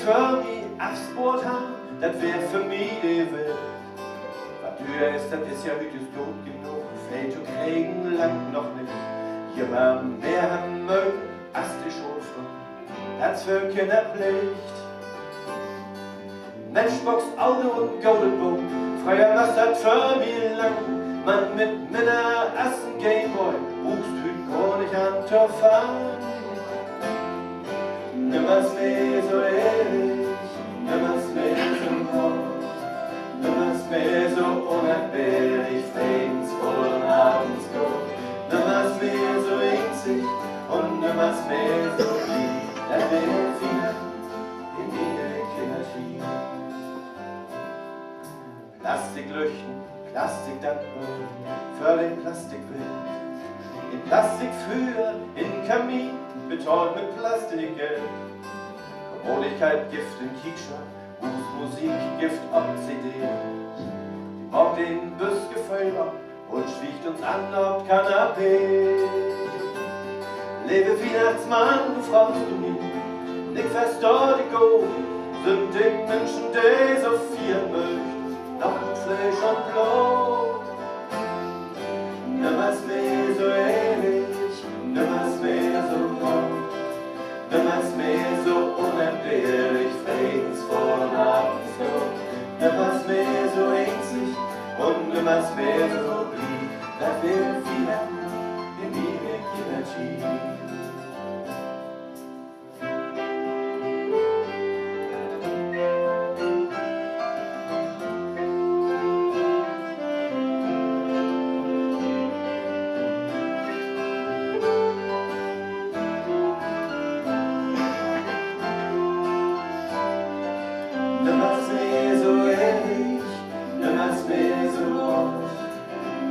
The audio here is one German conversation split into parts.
für mich aufs Boot haben, das wär für mich die Welt. Was teuer ist, das ist ja heute gut genug, viel zu kriegen langt noch nicht. Jemand mehr haben mögen, als die Schulfrau, das für Kinderpflicht. Mensch, Box, Auto und Goldenboom, freier was das für mich lang. Man mit Männer essen Gameboy, buchst hüt gar nicht an zu fahren. Nimmer's mehr so ehrlich, nimmer's mehr so hart, nimmer's mehr so unentbehrlich, friedensvoll und abends gut. Nimmer's mehr so einzig und nimmer's mehr so lieb, das wär viel in jede Kinderschiene. Plastiklüchten, Plastikdampfboden für den Plastikwind. In Plastik für, in Kamin, betont mit Plastikgeld. Wohligkeit, Gift in Kiekscher, Musik, Gift auf CD. Die baut den Büssgefühl ab und schwiegt uns an auf Kanapee. Lebe Weihnachtsmann, du fragst du nie, leg fest dort die Go, sind den Menschen, die so viel möchten, noch mit Fleisch und Blut. Nimmer's mehr so ehrlich, nimmer's mehr so hart, nimmer's mehr so unentbehrlich, friedensvoll und abendfroh. Nimmer's mehr so einzig und nimmer's mehr so lieb, das wär wieder in die Kinderschiene. Nimmer's mehr so ehrlich, nimmer's mehr so hart,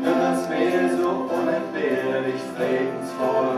nimmer's mehr so unentbehrlich, friedensvoll